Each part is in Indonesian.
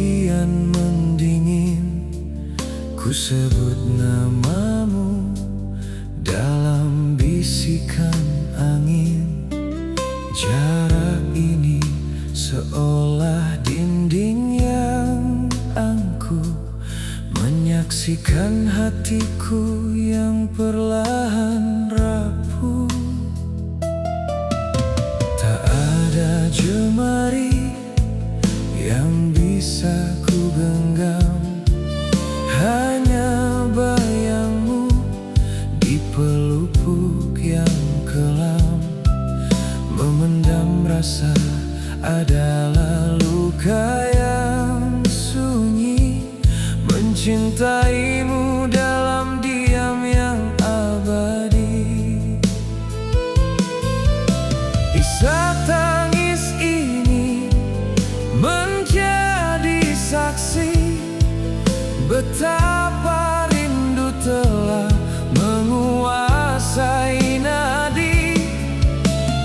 kemudian mendingin. Ku sebut namamu dalam bisikan angin. Jarak ini seolah dinding yang angkuh, menyaksikan hatiku yang perlahan rapuh. Tak ada jemari yang bisa ku genggam, hanya bayangmu di pelupuk yang kelam. Memendam rasa adalah luka yang sunyi, mencintaimu dalam diam yang abadi. Isak tangis ini menjadi saksi betapa rindu telah menguasai nadi.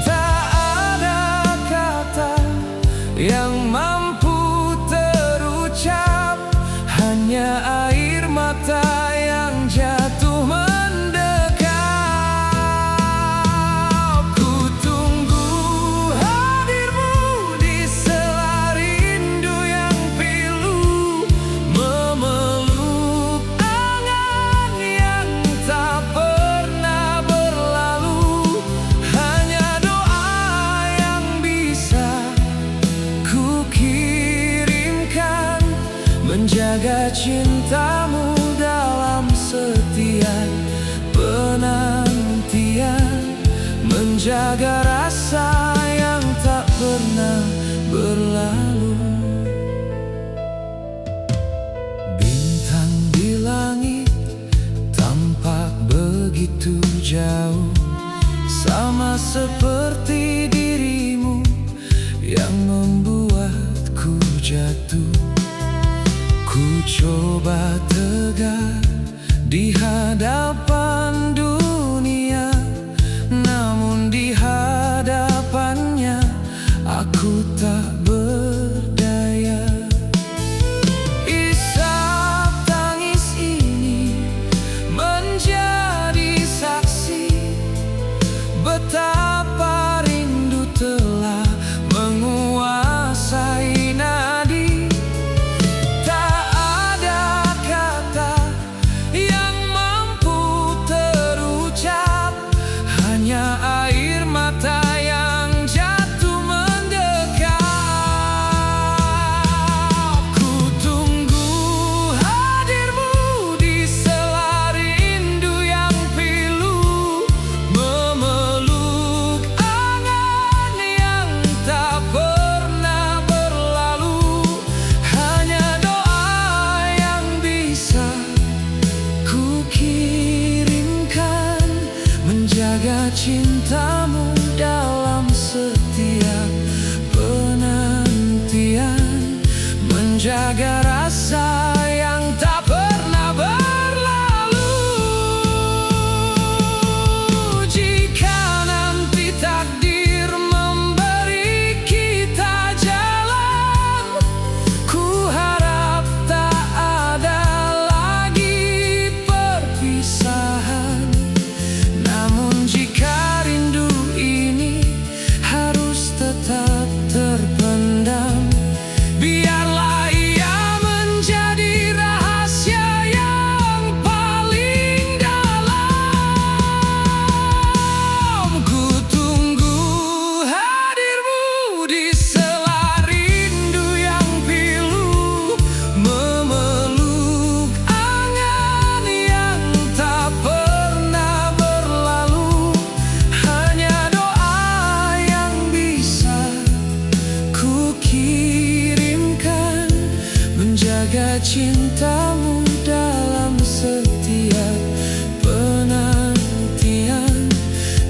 Tak ada kata yang mampu terucap, hanya air mata yang jatuh mendekap. Ku tunggu hadirmu di sela rindu yang pilu, memeluk angan yang tak pernah berlalu. Hanya doa yang bisa ku kirimkan, menjaga cintamu dalam setiap penantian, menjaga rasa yang tak pernah berlalu. Bintang di langit tampak begitu jauh, sama seperti dirimu yang membuatku jatuh. Ku coba tegar di hadapan dunia, namun di hadapannya aku tak berdaya. Isak tangis ini menjadi saksi betapa rindu telah menguasai nadi. Tak ada kata yang mampu terucap, hanya air mata yang jatuh mendekap. Ku tunggu hadirmu di sela rindu yang pilu, memeluk angan yang tak pernah berlalu. Hanya doa yang bisa ku kirimkan, menjaga cintamu dalam setiap penantian, menjaga rasa yang tak pernah berlalu. Jika nanti takdir memberi kita jalan, ku harap tak ada lagi perpisahan. Namun jika rindu ini harus tetap terpendam, biarlah ia menjadi rahasia yang paling dalam. Ku tunggu hadirmu di sela rindu yang pilu, memeluk angan yang tak pernah berlalu. Hanya doa yang bisa ku kirimkan, menjaga cintamu dalam setiap penantian.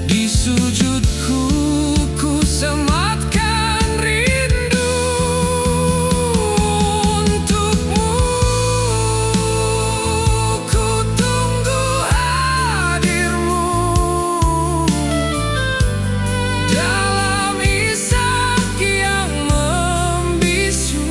Di sujudku ku sematkan rindu untukmu. Ku tunggu hadirmu dalam isak yang membisu.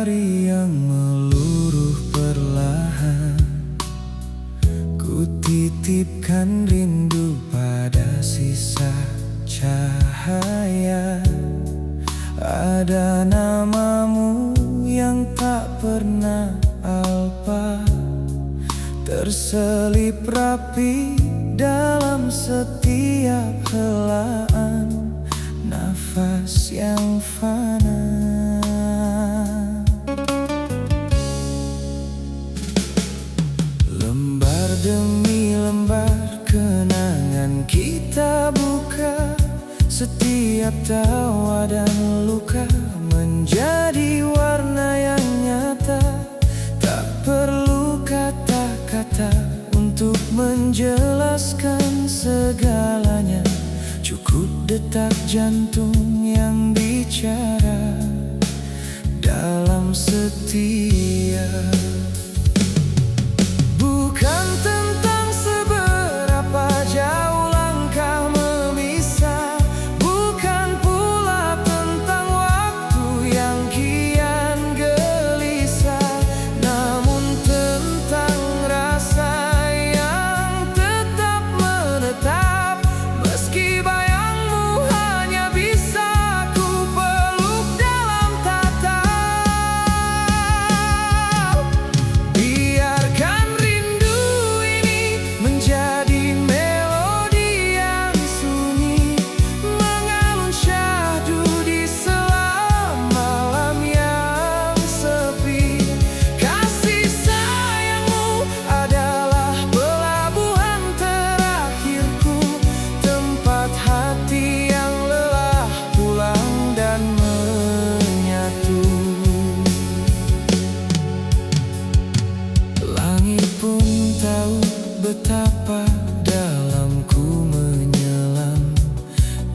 hari yang meluruh perlahan, ku titipkan rindu pada sisa cahaya. Ada namamu yang tak pernah alpa, terselip rapi dalam setiap helaan nafas yang fana. Lembar demi lembar kenangan kita buka, setiap tawa dan luka menjadi warna yang nyata. Tak perlu kata-kata untuk menjelaskan segalanya, cukup detak jantung yang bicara dalam setia. Bukan tentang seberapa jauh langkah memisah, bukan pula tentang waktu yang kian gelisah, namun tentang rasa yang tetap menetap. Meski bayangmu hanya bisa ku peluk dalam tatap, biarkan rindu ini menjadi melodi yang sunyi, mengalun syahdu di sela malam yang sepi. Kasih sayangmu adalah pelabuhan terakhirku, tempat hati yang lelah pulang dan menyatu. Langit pun tahu betapa dalamku menyelam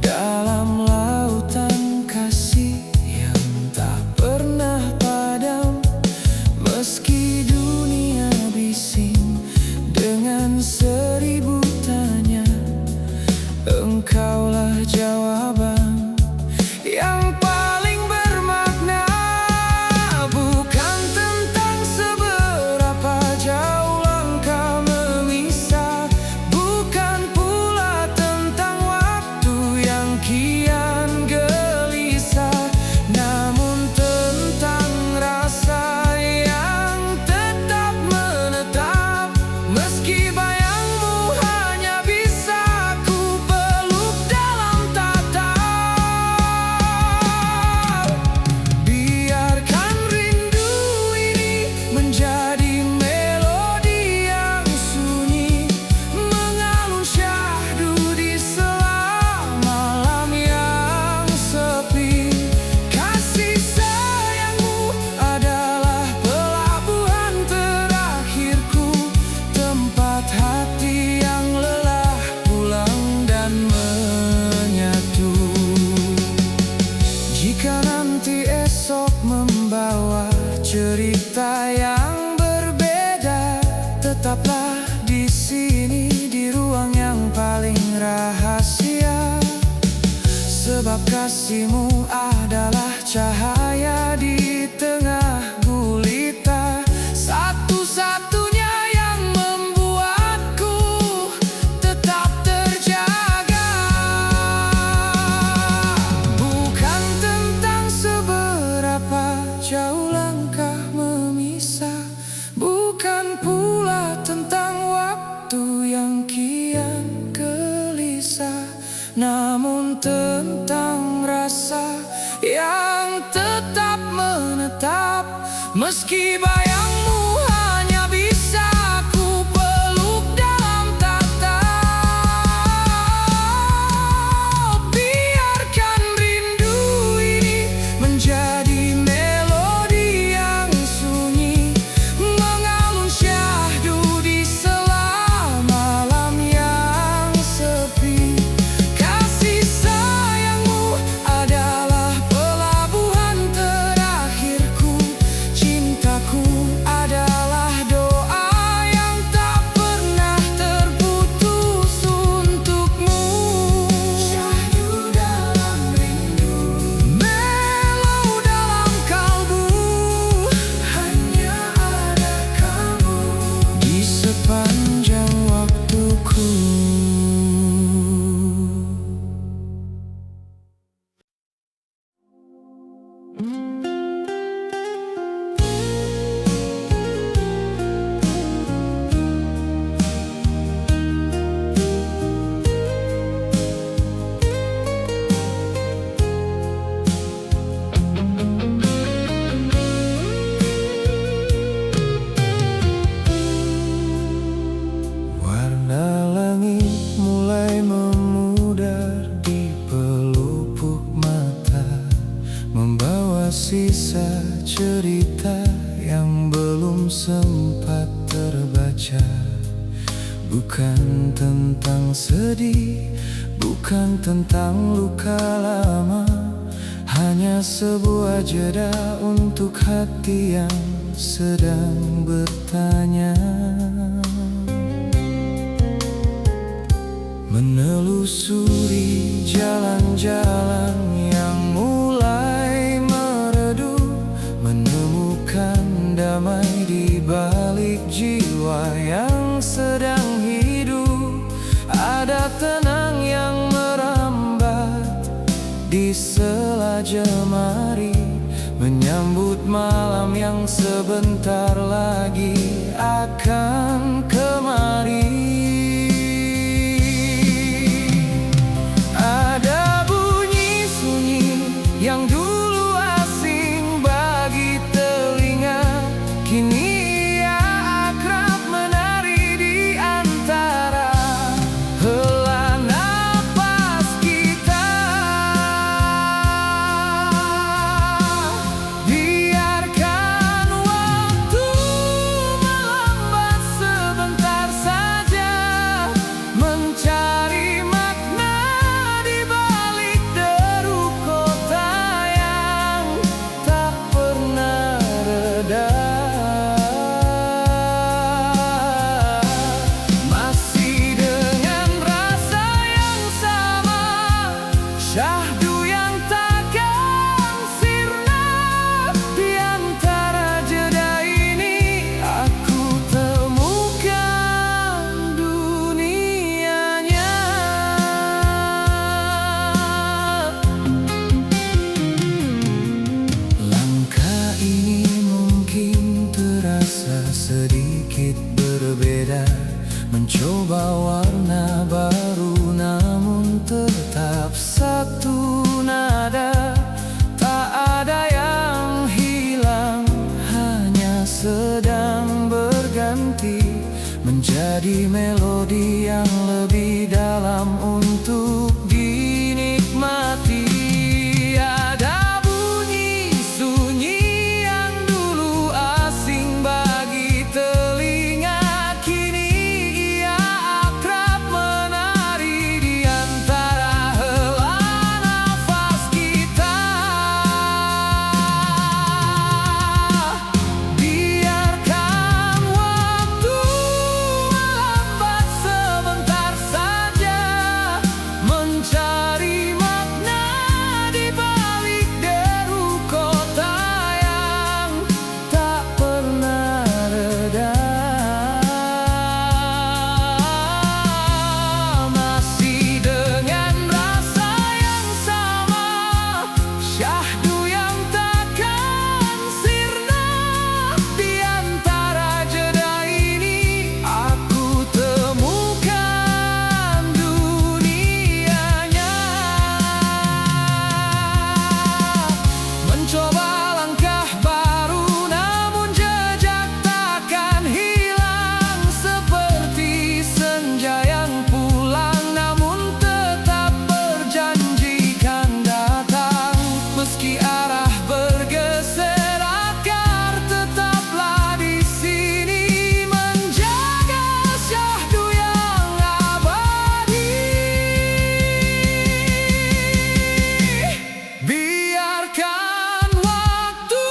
dalam lautan kasih yang tak pernah padam. Meski dunia bising dengan seribu tanya, engkaulah jawaban yang paling bermakna. Bukan tentang seberapa jauh langkah memisah, bukan pula tentang waktu yang kian gelisah, namun tentang rasa yang tetap menetap. Meski bayangmu hanya bisa ku peluk dalam tatap, biarkan rindu ini menjadi melodi yang sunyi, mengalun syahdu di sela malam yang sepi. Kasih sayangmu adalah pelabuhan terakhirku, tempat hati yang lelah pulang dan menyatu. Jika nanti esok membawa cerita yang berbeda, tetaplah di sini, di ruang yang paling rahasia. Sebab kasihmu adalah cahaya di tengah gulita, satu-satunya yang membuatku tetap terjaga. Bukan tentang seberapa jauh langkah memisah, bukan pula tentang waktu yang kian gelisah, namun tentang rasa yang tetap menetap. Meski bayangmu hanya bisa ku peluk dalam tatap, biarkan rindu ini menjadi melodi yang sunyi, mengalun syahdu di sela malam yang sepi. Kasih sayangmu adalah pelabuhan terakhirku, cintaku Bukan tentang sedih, bukan tentang luka lama, hanya sebuah jeda untuk hati yang sedang bertanya. Menelusuri jalan-jalan yang mulai meredup, menemukan damai di balik jiwa yang sedang hidup. Ada tenang yang merambat di sela jemari, menyambut malam yang sebentar lagi akan kemari. Ada bunyi sunyi yang dulu asing bagi telinga, kini ia akrab menari di antara hela napas kita. Biarkan waktu melambat sebentar saja, mencari makna di balik deru kota yang tak pernah reda. Masih dengan rasa yang sama, syahdu yang takkan sirna. Di antara jeda ini aku temukan dunianya. Langkah ini mungkin terasa sedikit berbeda, mencoba warna baru namun tetap satu nada. Tak ada yang hilang, hanya sedang berganti menjadi melodi yang lebih dalam untuk dinikmati. Ada bunyi sunyi yang dulu asing bagi telinga, kini ia akrab menari di antara hela nafas kita. Biarkan waktu melambat sebentar saja, mencari makna di balik deru kota yang tak pernah reda. Masih dengan rasa yang sama, syahdu yang takkan sirna. Di antara jeda ini aku temukan dunianya. Mencoba langkah baru namun jejak takkan hilang, seperti senja yang pulang namun tetap berjanjikan datang. Meski arah bergeser, akar tetaplah di sini, menjaga syahdu yang abadi. Biarkan waktu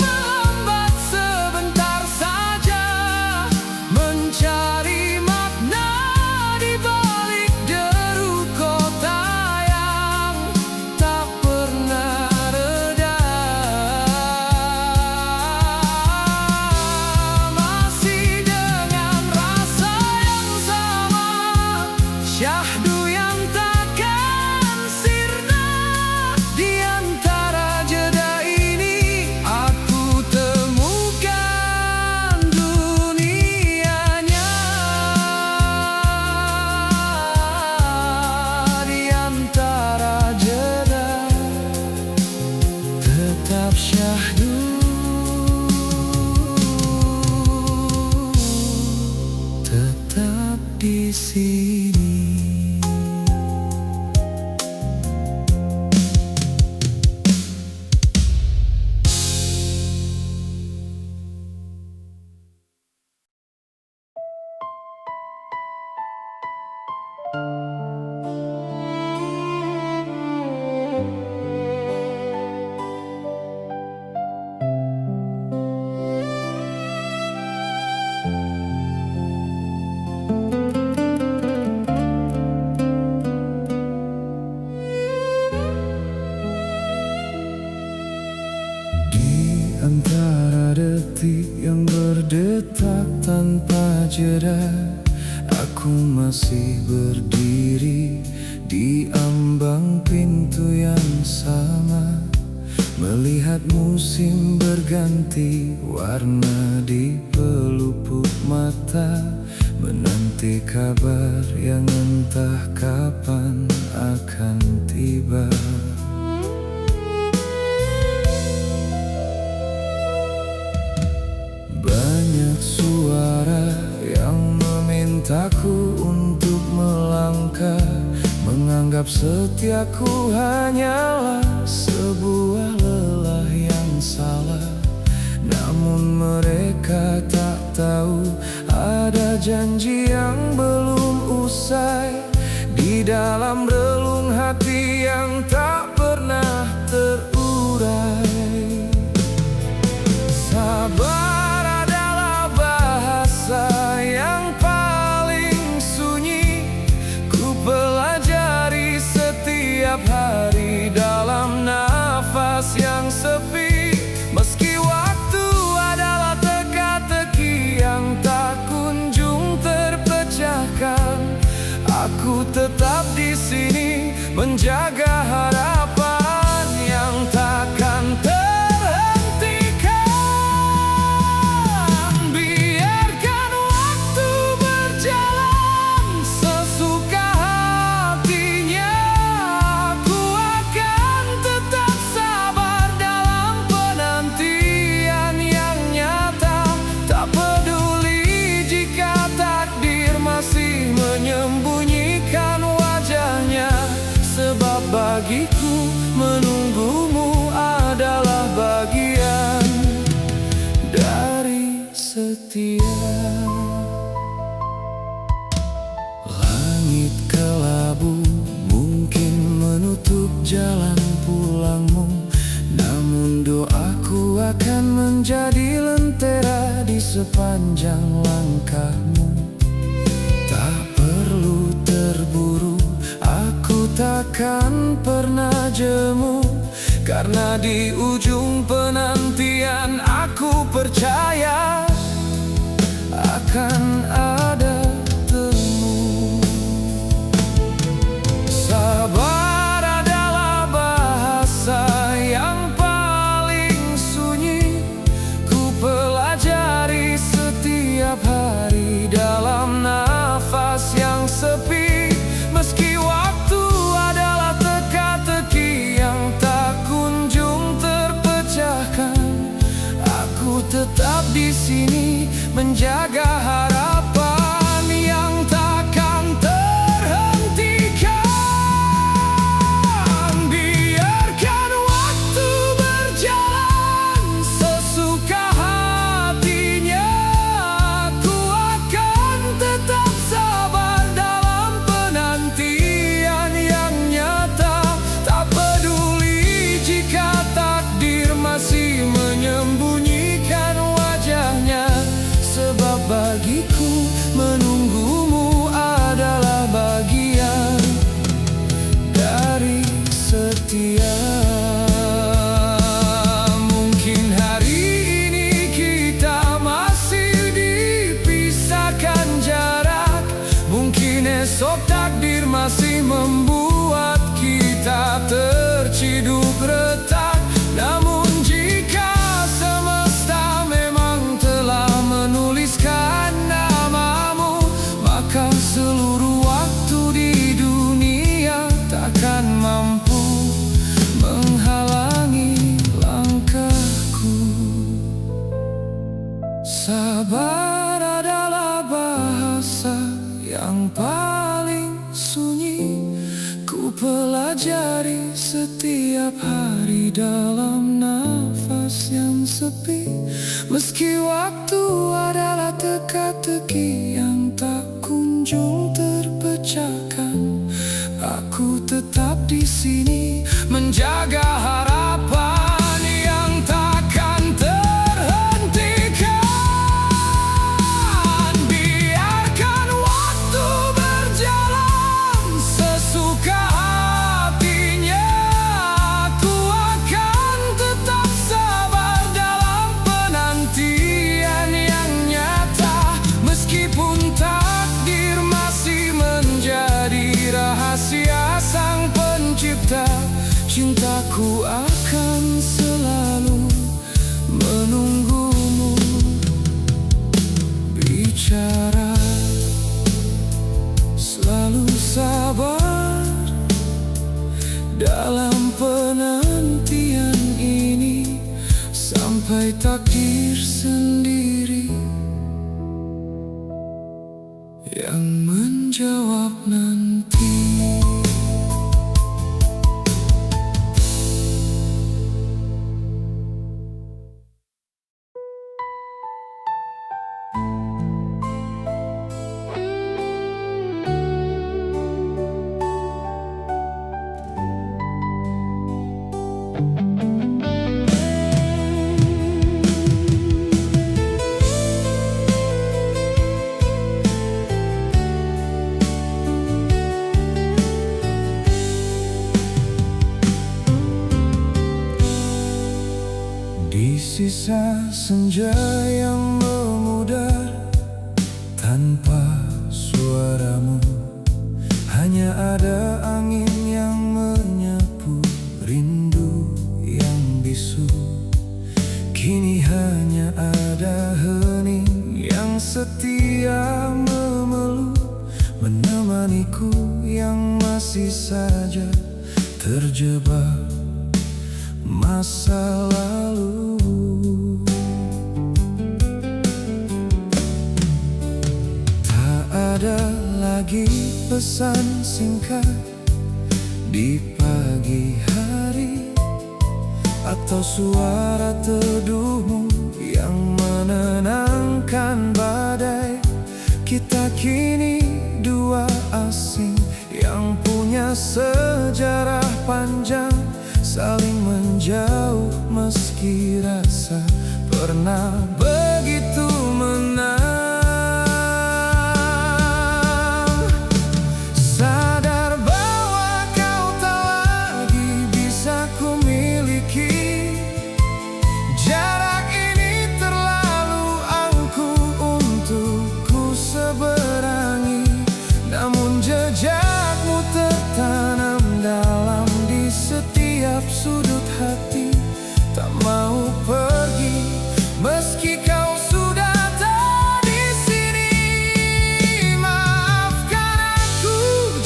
melambat sebentar saja, mencari makna di balik deru kota yang tak pernah reda. Masih dengan rasa yang sama, syahdu yang takkan sirna. Di antara jeda ini aku temukan dunianya. Di antara jeda tetap syahdu, tetap di sini. Antara detik yang berdetak tanpa jeda, aku masih berdiri di ambang pintu yang sama, melihat musim berganti warna di pelupuk mata, menanti kabar yang entah kapan akan tiba. Banyak suara yang memintaku untuk melangkah, menganggap setiaku hanyalah sebuah lelah yang salah. Namun mereka tak tahu ada janji yang belum usai di dalam relung hati yang tak pernah terurai. Sabar adalah bahasa yang paling sunyi, ku pelajari setiap hari dalam nafas yang sepi. Meski waktu adalah teka-teki yang tak kunjung terpecahkan, aku tetap di sini menjaga harapan yang takkan menyembunyikan wajahnya, sebab bagiku menunggumu adalah bagian dari setia. Langit kelabu mungkin menutup jalan pulangmu, namun doaku akan menjadi lentera di sepanjang langkahmu. Terburu, aku takkan pernah jemu, karena di ujung penantian aku percaya akan ada temu. Sabar adalah bahasa yang paling sunyi, ku pelajari setiap hari dalam nafas yang sepi. Meski waktu adalah teka-teki yang tak kunjung terpecahkan, aku tetap di sini menjaga harapan yang takkan terhentikan. Biarkan waktu berjalan sesuka hatinya, aku akan tetap sabar dalam penantian yang nyata. Tak peduli jika takdir masih menyembunyikan wajahnya, sebab bagiku menunggumu adalah bagian dari setia. Mungkin hari ini kita masih dipisahkan jarak, mungkin esok takdir masih membuat kita terciduk retak. Namun jika semesta memang telah menuliskan namamu, maka seluruh waktu di dunia takkan mampu menghalangi langkahku. Sabar adalah bahasa yang paling sunyi, ku pelajari setiap hari dalam nafas yang sepi. Meski waktu adalah teka-teki yang tak kunjung terpecahkan, sampai takdir sendiri yang menjawab nanti. Di sisa senja yang memudar tanpa suaramu, hanya ada angin yang menyapu rindu yang bisu. Kini hanya ada hening yang setia memeluk, menemaniku yang masih saja terjebak masa lalu. Tak ada lagi pesan singkat di pagi hari, atau suara teduhmu yang menenangkan badai. Kita kini dua asing yang punya sejarah panjang, saling menjauh meski rasa pernah begitu menang. Sadar bahwa kau tak lagi bisa ku miliki. Jarak ini terlalu angkuh untuk ku seberangi, namun jejakmu tertanam dalam di setiap sudut hati. Tak mau pergi meski kau sudah tak di sini. Maafkan aku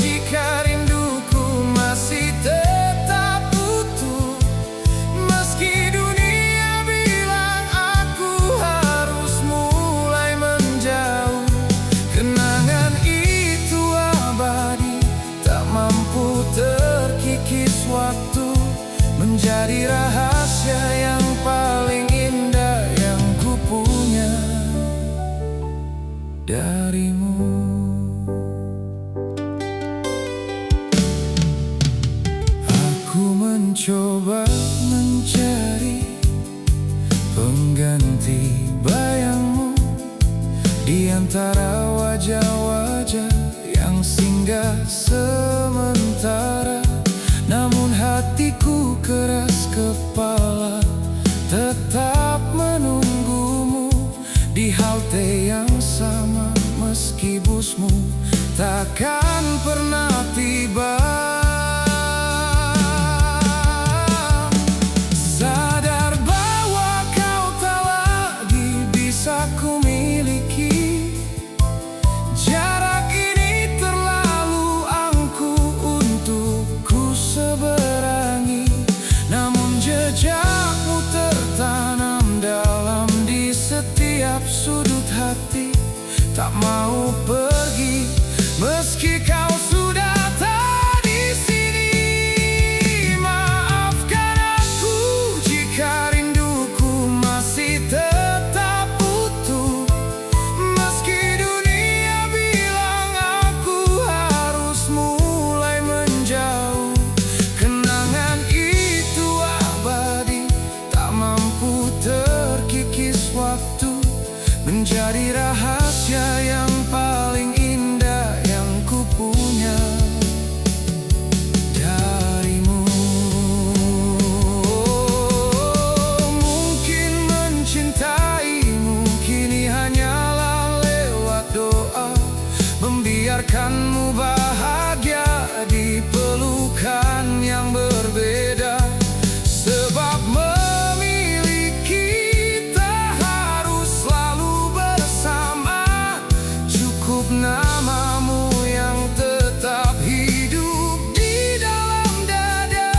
jika rinduku masih tetap utuh, meski dunia bilang aku harus mulai menjauh. Kenangan itu abadi, tak mampu terkikis waktu, menjadi rahasia yang paling indah yang ku punya darimu. Aku mencoba mencari pengganti bayangmu di antara wajah-wajah yang singgah sementara. Namun hatiku keras kepala, tetap menunggumu di halte yang sama, meski busmu takkan pernah tiba. Sadar bahwa kau tak lagi bisa ku miliki. Jarak ini terlalu angkuh untuk ku seberangi, namun jejakmu tertanam dalam di setiap sudut hati. Tak mau pergi meski kau sudah tak di sini. Maafkan aku jika rinduku masih tetap utuh, meski dunia bilang aku harus mulai menjauh. Kenangan itu abadi, tak mampu terkikis waktu, menjadi rahasia yang paling indah yang ku punya darimu. Mungkin mencintaimu kini hanyalah lewat doa, membiarkanmu bahagia di pelukan yang berbeda. Sebab memiliki tak harus selalu bersama, cukup namamu yang tetap hidup di dalam dada.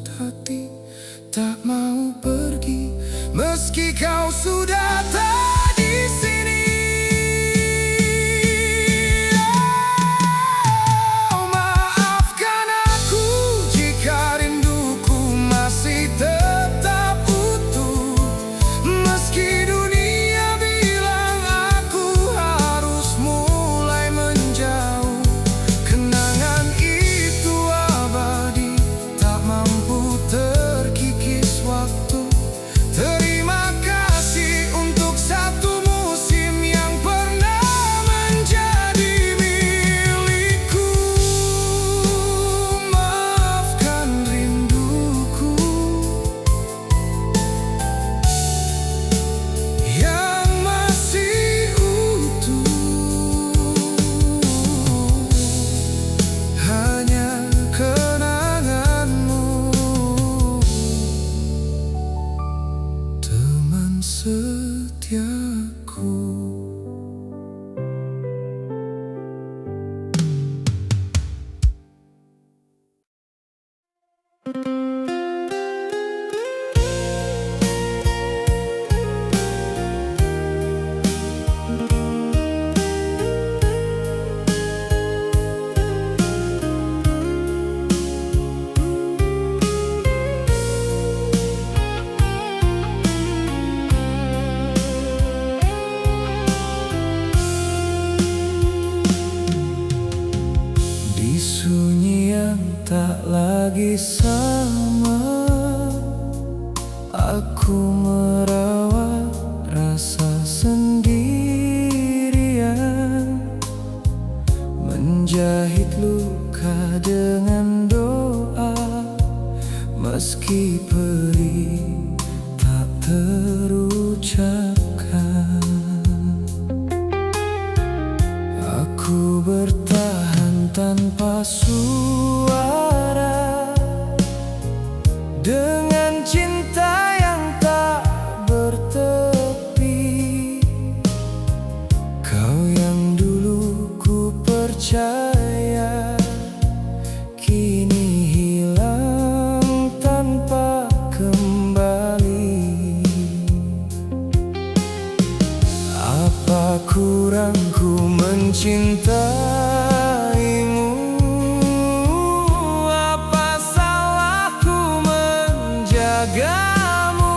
lembut hati, tak mau pergi meski kau sudah tak di sini. Oh, maafkan aku jika rinduku masih tetap utuh, meski dunia bilang aku harus mulai menjauh. Kenangan itu abadi, tak mampu terkikis waktu. Terima kasih untuk satu musim yang pernah menjadi milikku. Maafkan rinduku yang masih utuh, hanya kenanganmu, teman setiaku. Di sunyi yang tak lagi sama, aku merawat rasa sendirian, menjahit luka dengan doa, meski perih tak terucapkan. Aku bertahan tanpa suara, dengan cinta yang tak bertepi. Kau yang dulu ku percaya, kini hilang tanpa kembali. Apa kurangku mencintaimu? Apa salahku menjagamu?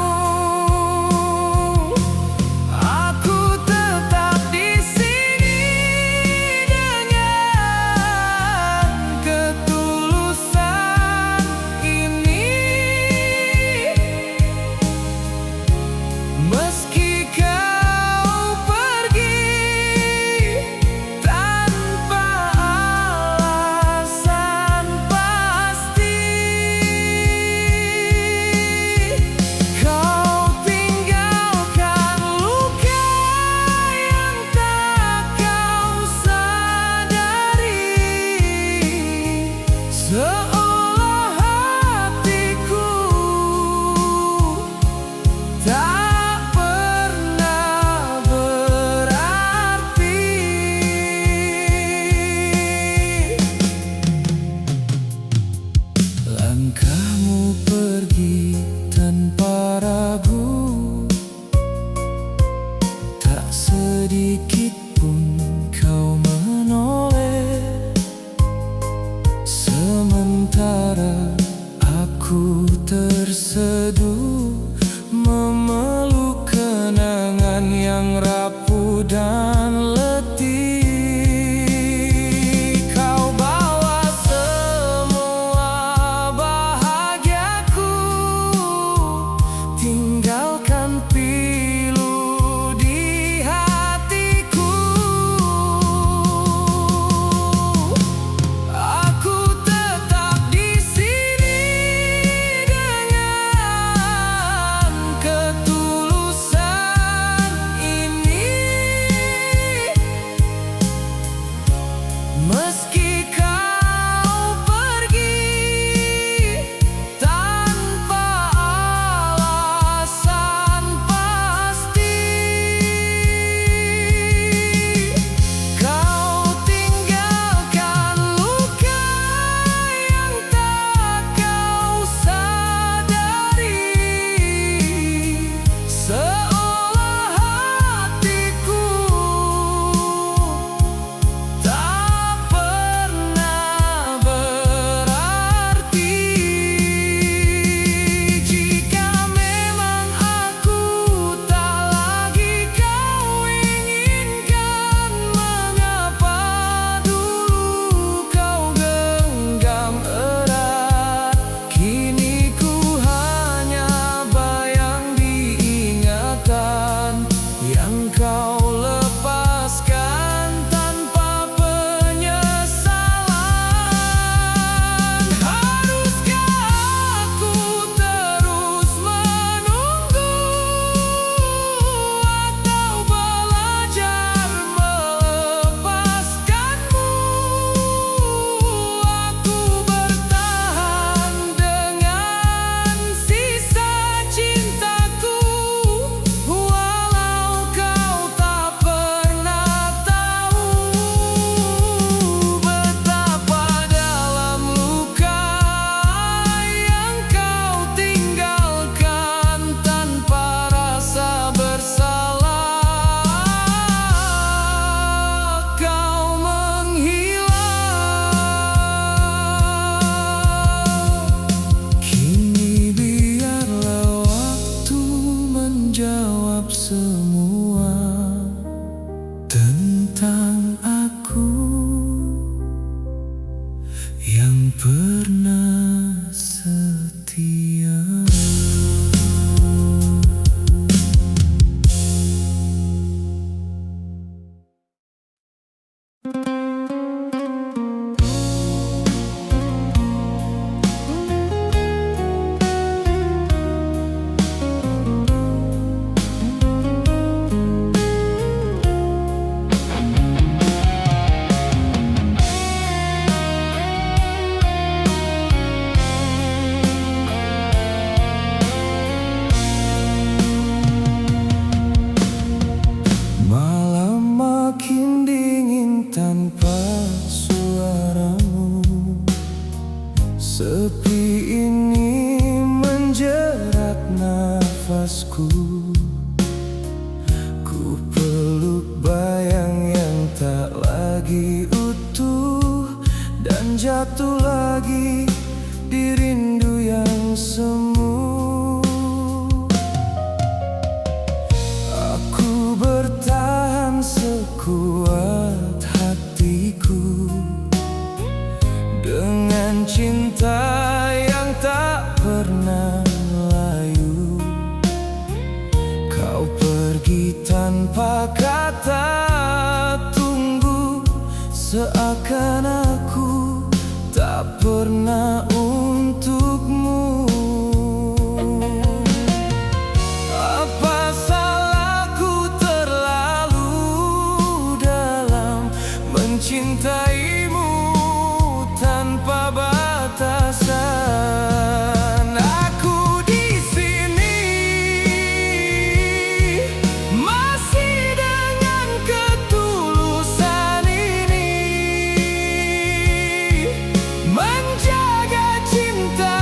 Aku tetap di sini dengan ketulusan ini, meski kau pergi tanpa alasan pasti. Kau tinggalkan luka yang tak kau sadari, seolah hatiku tak pernah berarti. Langkahmu pergi tanpa ragu, tak sedikit pun kau menoleh. Sementara aku terseduh memeluk kenangan yang rapuh dan letih. Kau bawa semua bahagiaku, tinggalkan pilu di hatiku. Aku tetap di sini dengan ketulusan ini, napasku. Ku peluk bayang yang tak lagi utuh, dan jatuh lagi di rindu yang semu. Aku bertahan sekuat hatiku dengan cinta yang tak pernah layu. Kau pergi tanpa kata tunggu, seakan aku tak pernah untukmu. Apa salahku terlalu dalam mencintaimu tanpa batasan? Aku di sini masih dengan ketulusan ini, menjaga cinta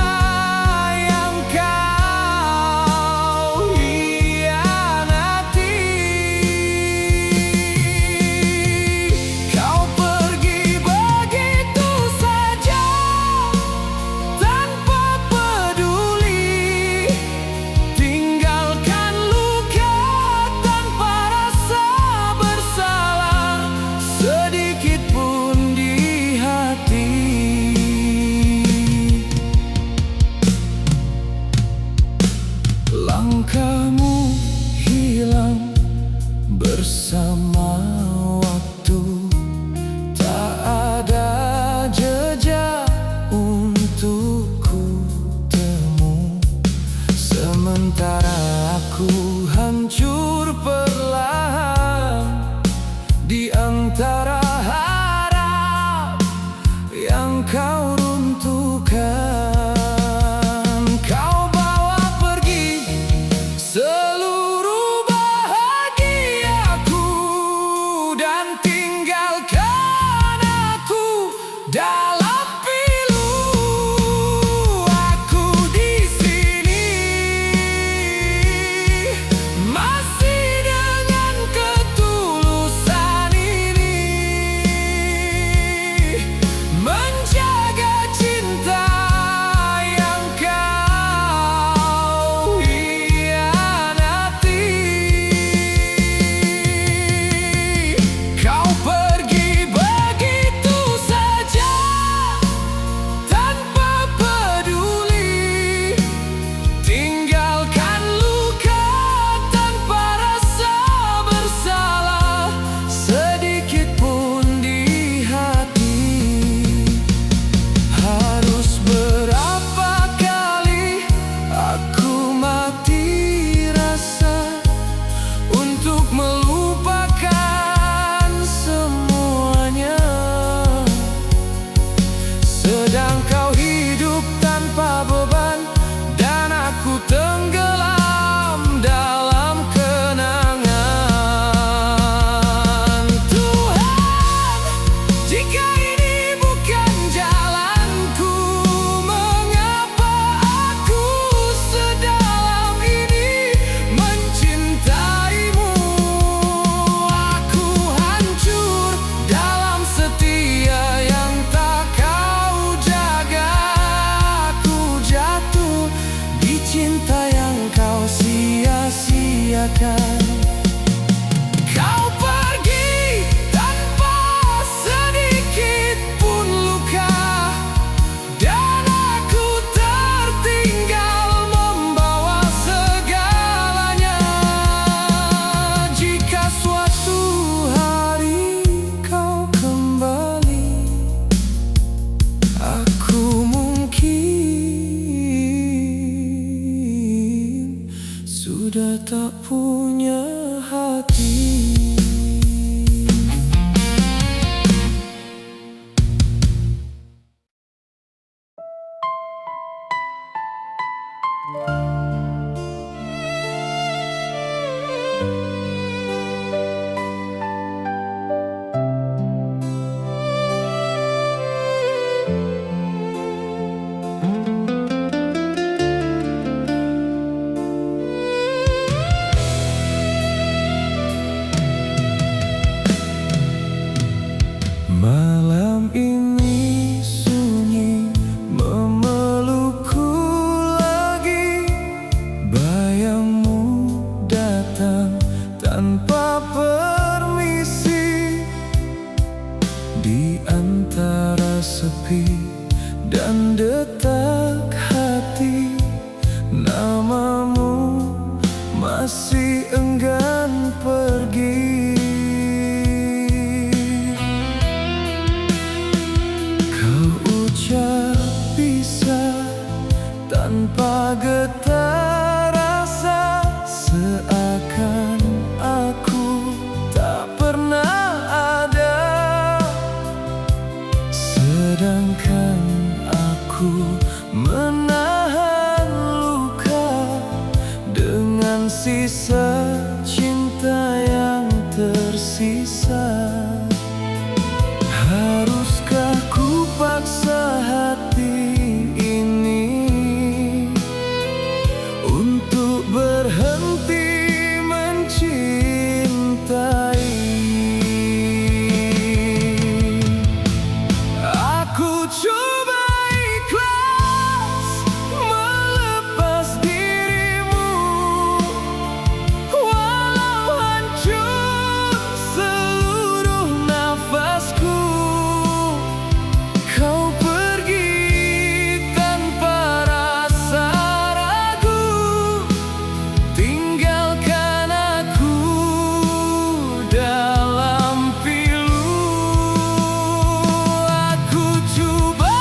yang kau hianati. Kau pergi begitu saja tanpa peduli, tinggalkan luka tanpa rasa bersalah sedikit pun di hati. Langkahmu hilang bersama waktu, tak ada jejak untuk ku temu. Sementara aku hancur perlahan di antara harap yang kau runtuhkan. Kau bawa pergi seluruh bahagiaku dan tinggalkan aku dalam pilu. Aku di sini masih dengan ketulusan ini, menjaga cinta yang kau hianati. Kau pergi begitu saja tanpa peduli, tinggalkan luka tanpa rasa bersalah sedikit pun di hati. Harus berapa kali aku mati rasa untuk melupakan semuanya, sedang kau hidup tanpa beban dan aku tenggelam dalam kenangan. Tuhan, jika ini bukan jalanku, mengapa aku sedalam ini mencintaimu? Aku hancur dalam setia yang tak kau jaga. Aku jatuh di cinta yang kau sia-siakan. Kau pergi tanpa sedikit pun luka, dan aku tertinggal membawa segalanya. Jika suatu hari kau kembali, aku mungkin sudah tak punya hati. masih enggan pergi. Kau ucap bisa tanpa getar rasa, seakan aku tak pernah ada. Sedangkan aku menahan luka dengan sisa cinta yang tersisa. Haruskah ku paksa hati ini untuk berhenti mencintai? Aku coba ikhlas melepas dirimu, walau hancur seluruh nafasku. Kau pergi tanpa rasa ragu, tinggalkan aku dalam pilu. Aku coba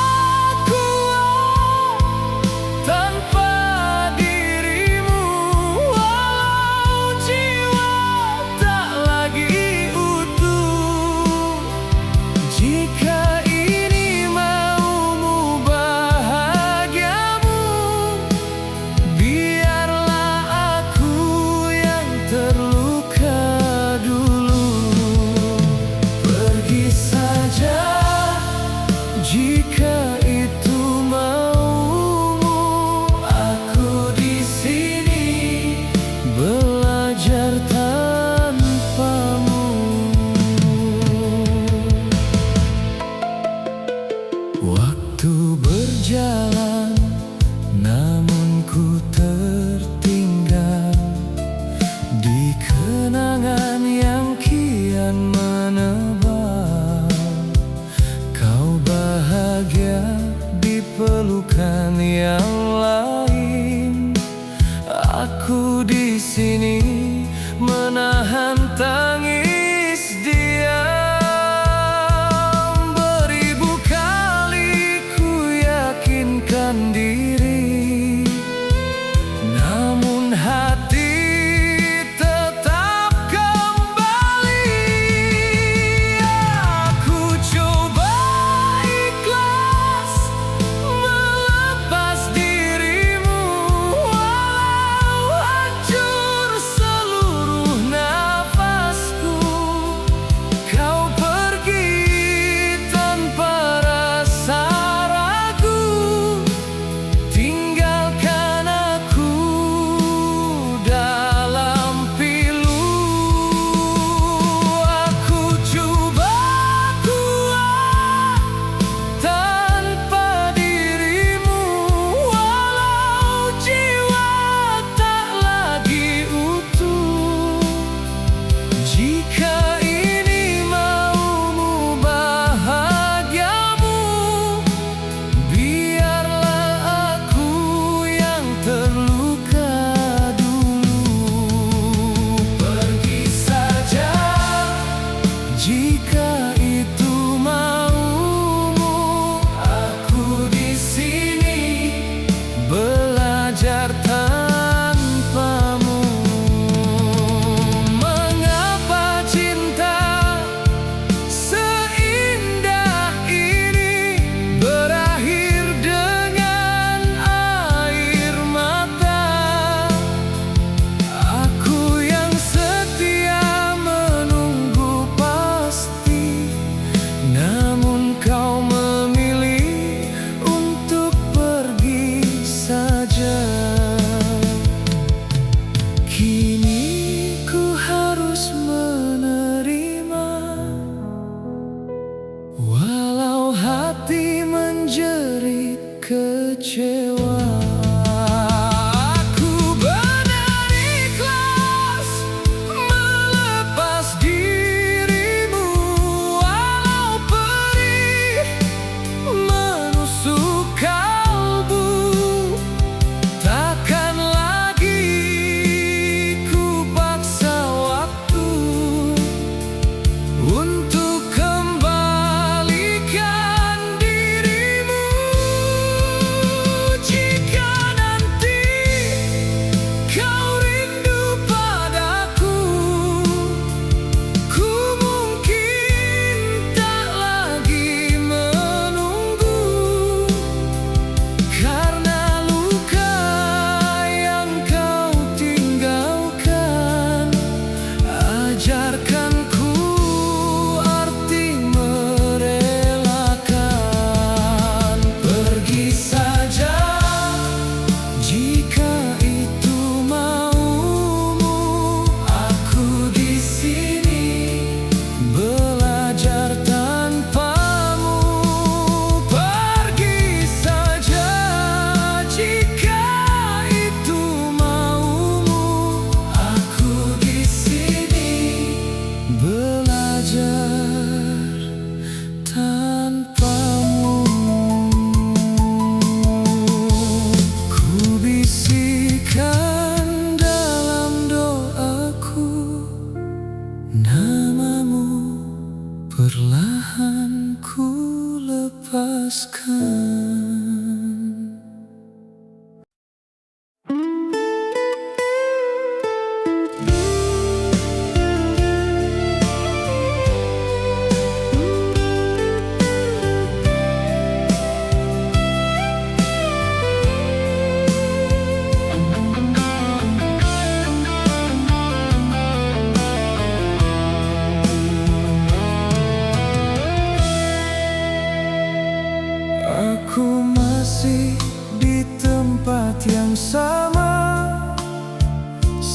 kuat tanpa dirimu, walau jiwa tak lagi utuh. Jika ini maumu bahagiamu, biarlah aku yang terluka dulu. Pergi saja jika itu maumu, aku di sini belajar tanpamu. Waktu berjalan, namun ku tertinggal di kenangan yang kian menebal. Kau bahagia di pelukan yang lain, aku di sini menahan tangis diam. Beribu kali ku yakinkan diri, namun hati tetap kembali. Aku coba ikhlas melepas dirimu, walau hancur seluruh nafasku. Kau pergi tanpa rasa ragu, tinggalkan aku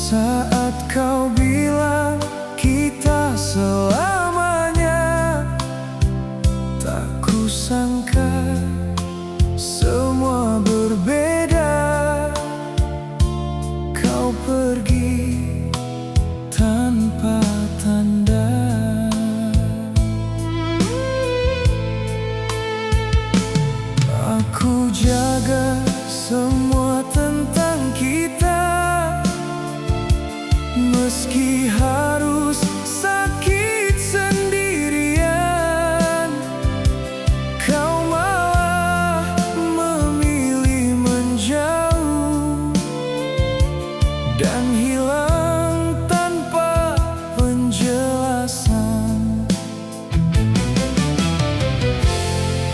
Saat kau bilang kita selamanya, tak kusangka semua berbeda. Kau pergi tanpa tanda. Aku jaga semua tentang kita, meski harus sakit sendirian. Kau malah memilih menjauh dan hilang tanpa penjelasan.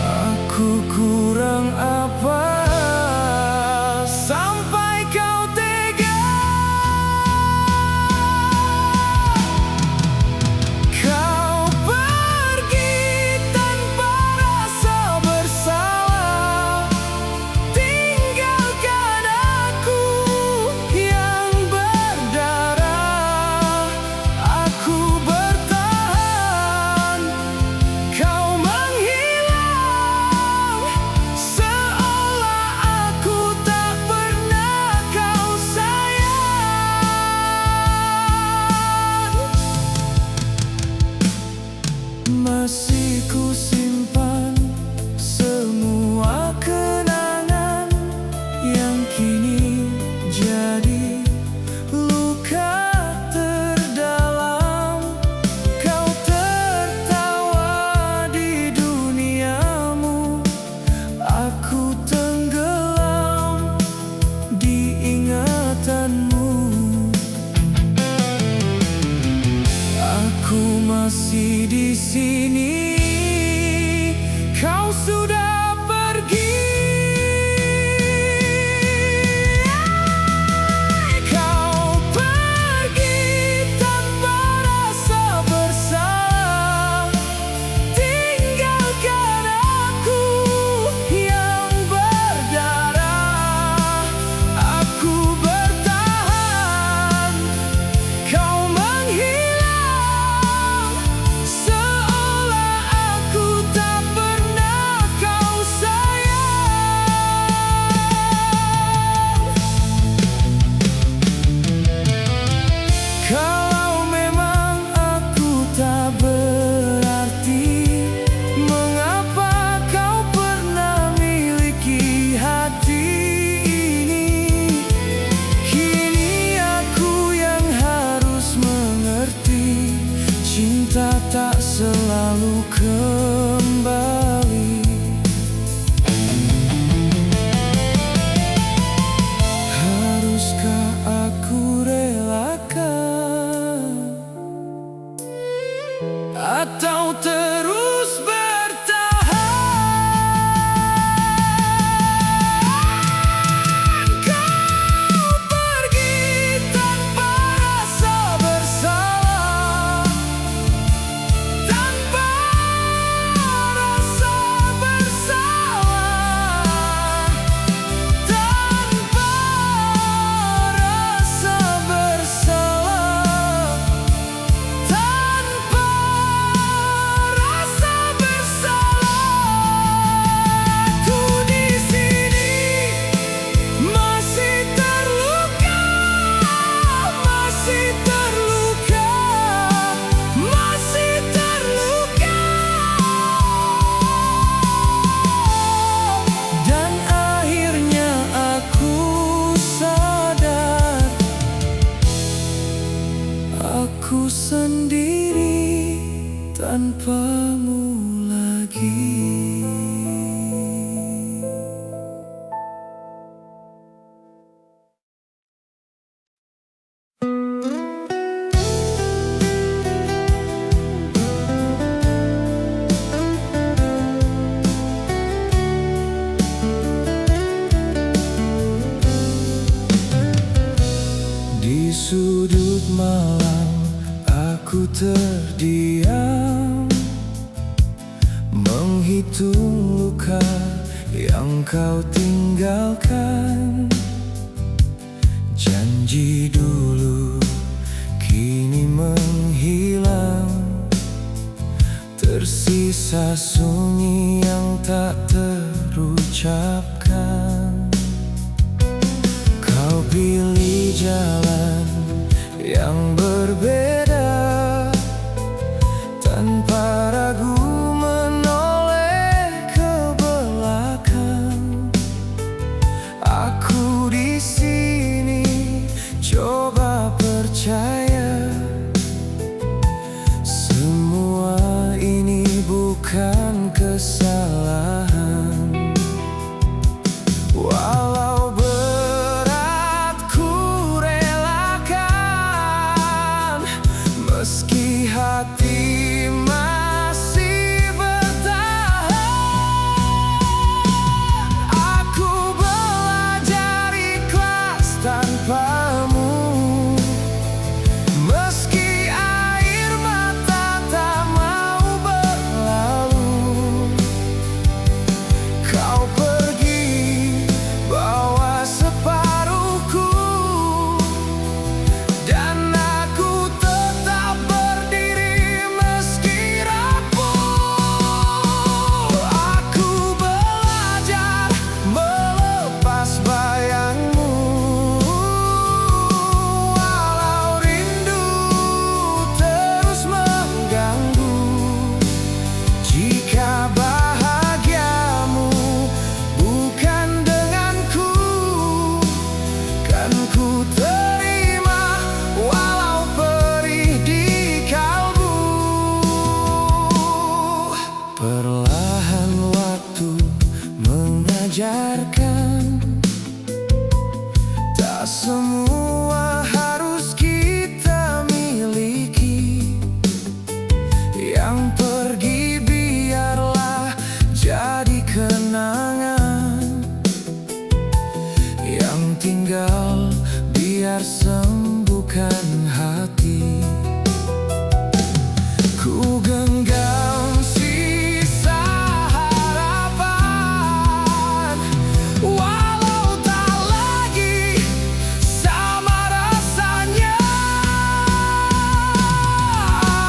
Aku kurang apa sampai kau tega? Kau pergi tanpa rasa bersalah, tinggalkan aku yang berdarah. Aku bertahan, kau menghilang, seolah aku tak pernah kau sayang. Masih ku simpan semua kenangan yang kini jadi luka terdalam. Kau tertawa di duniamu, aku tenggelam di ingatanmu. Aku masih di sini, kau sudah pergi. Kau pergi tanpa rasa bersalah, tinggalkan aku yang berdarah. Aku bertahan, kau menghilang, seolah aku tak pernah kau sayang. Kalau memang aku tak berarti, mengapa kau pernah miliki hati ini? Kini aku yang harus mengerti, cinta tak selalu kembali. Haruskah aku relakan atau terus bertahan? Kau pergi tanpa rasa bersalah, tanpa rasa bersalah, tanpa rasa bersalah, tanpa rasa bersalah. Aku di sini masih terluka, masih terluka, masih terluka. Dan akhirnya aku sadar, aku sendiri tanpamu lagi. Di sudut malam aku terdiam, menghitung luka yang kau tinggalkan. Janji dulu jalan yang berbeda, tanpa ragu menoleh ke belakang. Aku di sini, coba percaya, semua ini bukan kesalahan. Walau berat ku relakan, meski hati masih bertahan. Aku belajar ikhlas tanpamu, meski air mata tak mau berlalu. Kau pergi bawa separuhku, dan aku tetap berdiri meski rapuh. Aku belajar melepas bayangmu, walau rindu terus mengganggu. Jika bahagiamu bukan denganku, kan ku terima walau perih di kalbu. Perlahan waktu mengajarkan, tak semua harus kita miliki. Yang pergi biarlah jadi kenangan, yang tinggal biar sembuhkan hati. Ku genggam sisa harapan, walau tak lagi sama rasanya.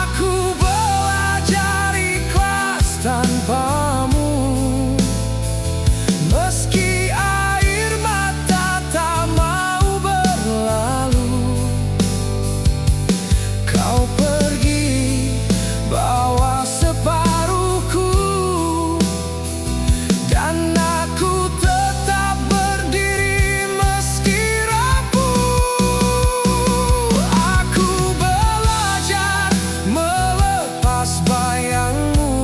Aku belajar ikhlas tanpamu, meski air mata tak mau berlalu. Kau pergi bawa separuhku, dan aku tetap berdiri meski rapuh. Aku belajar melepas bayangmu,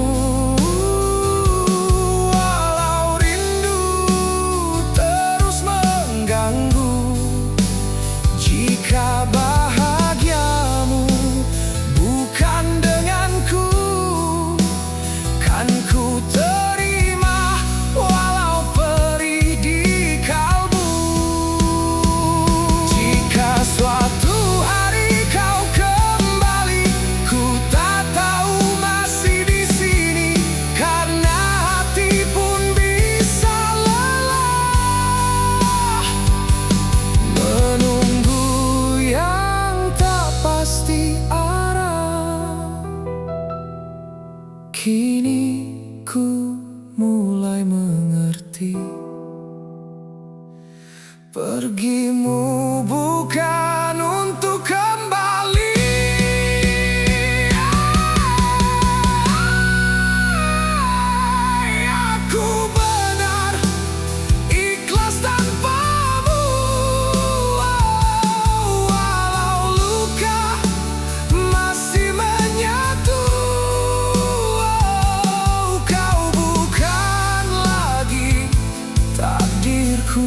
walau rindu terus mengganggu. Jika bahagiamu bukan denganku, kan ku terima walau perih di kalbu. Jika suatu hari kau kembali, ku tak tahu masih di sini, karena hati pun bisa lelah menunggu yang tak pasti arah. Kini ku mulai mengerti, pergimu bukan untuk kembali. Aku benar ikhlas tanpamu, walau luka masih menyatu. Kau bukan lagi takdirku,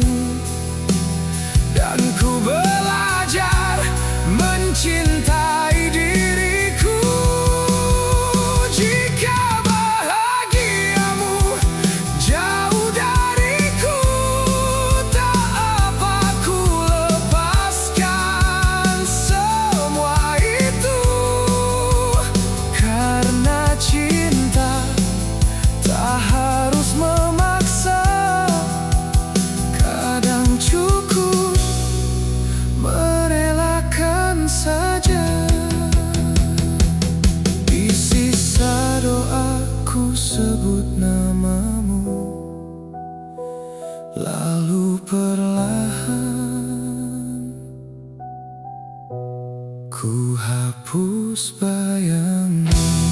dan ku belajar mencintai diriku. Jika bahagiamu jauh dariku, tak apa ku lepaskan semua itu. Karena cinta tak harus memaksa, kadang cukup merelakan saja. Di sisa doaku sebut namamu, lalu perlahan Ku hapus bayangmu.